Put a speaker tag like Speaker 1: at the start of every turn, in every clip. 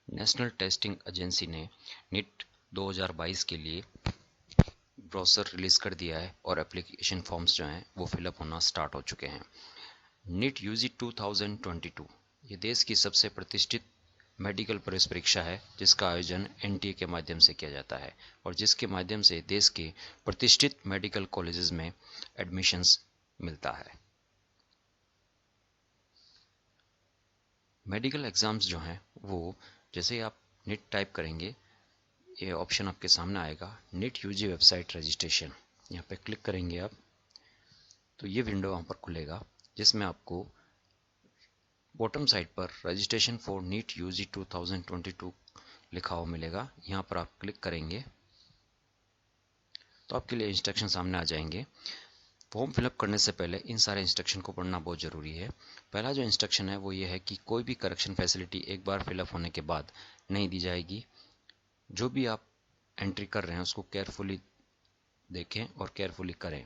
Speaker 1: National testing agency ने NEET 2022 के लिए ब्रोशर रिलीज कर दिया है और एप्लीकेशन फॉर्म्स जो हैं वो फिलअप होना स्टार्ट हो चुके हैं। नीट यूजी 2022 ये देश की सबसे प्रतिष्ठित मेडिकल प्रवेश परीक्षा है जिसका आयोजन एनटीए के माध्यम से किया जाता है और जिसके माध्यम से देश के प्रतिष्ठित मेडिकल कॉलेजेस में एडमिशन्स मिलता है। मेडिकल एग्ज़ाम्स जो हैं वो जैसे ही आप नीट टाइप करेंगे ये ऑप्शन आपके सामने आएगा, नीट यूजी वेबसाइट रजिस्ट्रेशन। यहाँ पे क्लिक करेंगे आप तो ये विंडो वहाँ पर खुलेगा जिसमें आपको बॉटम साइड पर रजिस्ट्रेशन फॉर नीट यूजी 2022 लिखा हुआ मिलेगा। यहाँ पर आप क्लिक करेंगे तो आपके लिए इंस्ट्रक्शन सामने आ जाएंगे। फॉर्म फिलअप करने से पहले इन सारे इंस्ट्रक्शन को पढ़ना बहुत ज़रूरी है। पहला जो इंस्ट्रक्शन है वो ये है कि कोई भी करेक्शन फैसिलिटी एक बार फिलअप होने के बाद नहीं दी जाएगी। जो भी आप एंट्री कर रहे हैं उसको केयरफुली देखें और केयरफुली करें।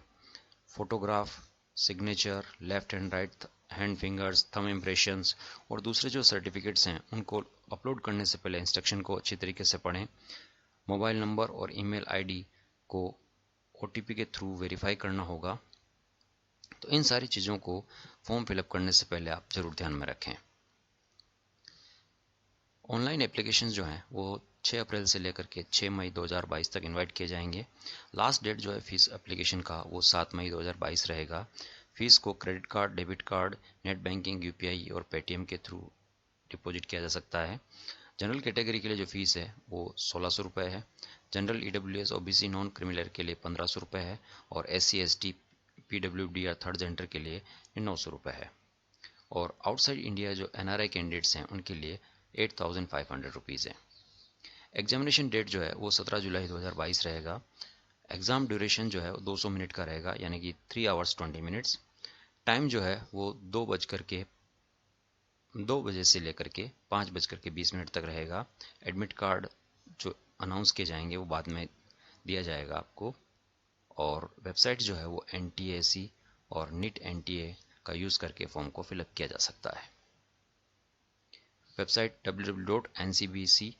Speaker 1: Photograph, signature, left and right hand fingers, thumb impressions और दूसरे जो सर्टिफिकेट्स हैं उनको अपलोड करने से पहले इंस्ट्रक्शन को अच्छी तरीके से पढ़ें। मोबाइल नंबर और ईमेल आईडी को ओटीपी के थ्रू वेरीफाई करना होगा। तो इन सारी चीज़ों को फॉर्म फिलअप करने से पहले आप ज़रूर ध्यान में रखें। ऑनलाइन एप्लीकेशन जो हैं वो 6 अप्रैल से लेकर के 6 मई 2022 तक इनवाइट किए जाएंगे। लास्ट डेट जो है फीस एप्लीकेशन का वो 7 मई 2022 रहेगा। फीस को credit card, debit card, net banking, UPI और पेटीएम के थ्रू डिपॉजिट किया जा सकता है। जनरल कैटेगरी के लिए जो फीस है वो 1600 रुपये है। General EWS OBC non criminal के लिए 1500 रुपये है और एससी एसटी पीडब्ल्यूडी या थर्ड जेंडर के लिए 900 रुपये है। और आउटसाइड इंडिया जो एनआरआई कैंडिडेट्स हैं उनके लिए 8500 रुपीज़ है। एग्जामिनेशन डेट जो है वो 17 जुलाई 2022 रहेगा। एग्ज़ाम ड्यूरेशन जो है वो 200 मिनट का रहेगा यानी कि 3 आवर्स 20 मिनट्स। टाइम जो है वो 2 बजे से लेकर के 5:20 तक रहेगा। एडमिट कार्ड जो अनाउंस किए जाएंगे वो बाद में दिया जाएगा आपको। और वेबसाइट जो है वो NTAC और NIT NTA का यूज़ करके फॉर्म को फिलअप किया जा सकता है। Website www.ncbc.nic.in।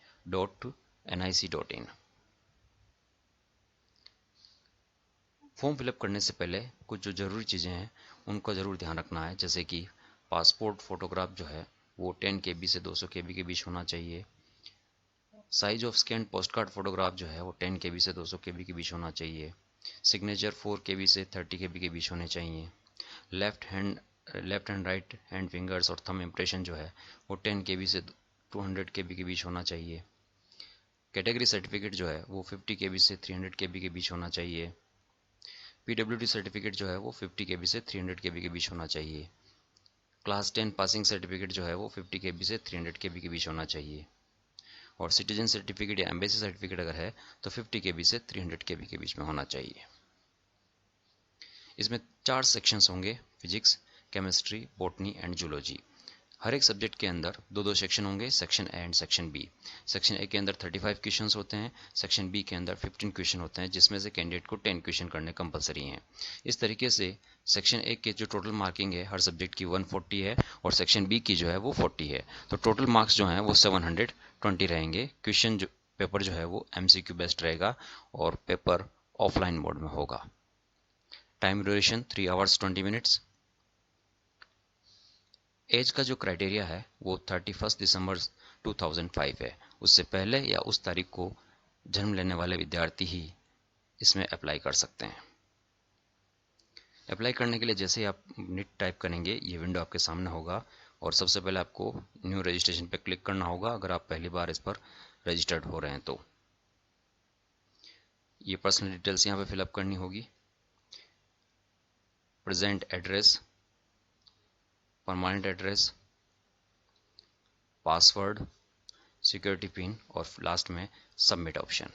Speaker 1: फॉर्म फिलअप करने से पहले कुछ जो ज़रूरी चीज़ें हैं उनका ज़रूर ध्यान रखना है, जैसे कि पासपोर्ट फ़ोटोग्राफ जो है वो 10 KB से 200 KB के बीच होना चाहिए। Size of scan post card photograph जो है वो 10 KB से 200 KB के बीच होना चाहिए। सिग्नेचर 4 KB से 30 KB के बीच होने चाहिए। Left and right hand fingers और थंब इम्प्रेशन जो है वो 10 KB से 200 KB के बीच होना चाहिए। कैटेगरी सर्टिफिकेट जो है वो 50 KB से 300 KB के बीच होना चाहिए। पीडब्ल्यूडी सर्टिफिकेट जो है वो 50 KB से 300 KB के बीच होना चाहिए। क्लास 10 पासिंग सर्टिफिकेट जो है वो 50 KB से 300 KB के बीच होना चाहिए। और सिटीजन सर्टिफिकेट या एम्बेसी सर्टिफिकेट अगर है तो 50 KB से 300 KB के बीच में होना चाहिए। इसमें 4 सेक्शंस होंगे, physics, chemistry, botany and zoology. हर एक सब्जेक्ट के अंदर 2 सेक्शन होंगे, section A and section B. Section A के अंदर 35 क्वेश्चंस होते हैं, सेक्शन बी के अंदर 15 क्वेश्चन होते हैं, जिसमें से कैंडिडेट को 10 क्वेश्चन करने कंपलसरी हैं। इस तरीके से सेक्शन ए के जो टोटल मार्किंग है हर सब्जेक्ट की 140 है और सेक्शन बी की जो है वो 40 है। तो टोटल मार्क्स जो हैं वो 720 रहेंगे। क्वेश्चन जो पेपर जो है वो MCQ बेस्ड रहेगा और पेपर ऑफलाइन मोड में होगा। Time duration 3 hours 20 minutes. Age का जो क्राइटेरिया है वो 31 दिसंबर 2005 है। उससे पहले या उस तारीख को जन्म लेने वाले विद्यार्थी ही इसमें अप्लाई कर सकते हैं। अप्लाई करने के लिए जैसे ही आप नीट टाइप करेंगे ये विंडो आपके सामने होगा और सबसे पहले आपको न्यू रजिस्ट्रेशन पे क्लिक करना होगा अगर आप पहली बार इस पर रजिस्टर्ड हो रहे हैं तो। ये पर्सनल डिटेल्स यहाँ पे फिलअप करनी होगी। Present address, permanent address, password, security pin और लास्ट में सबमिट ऑप्शन।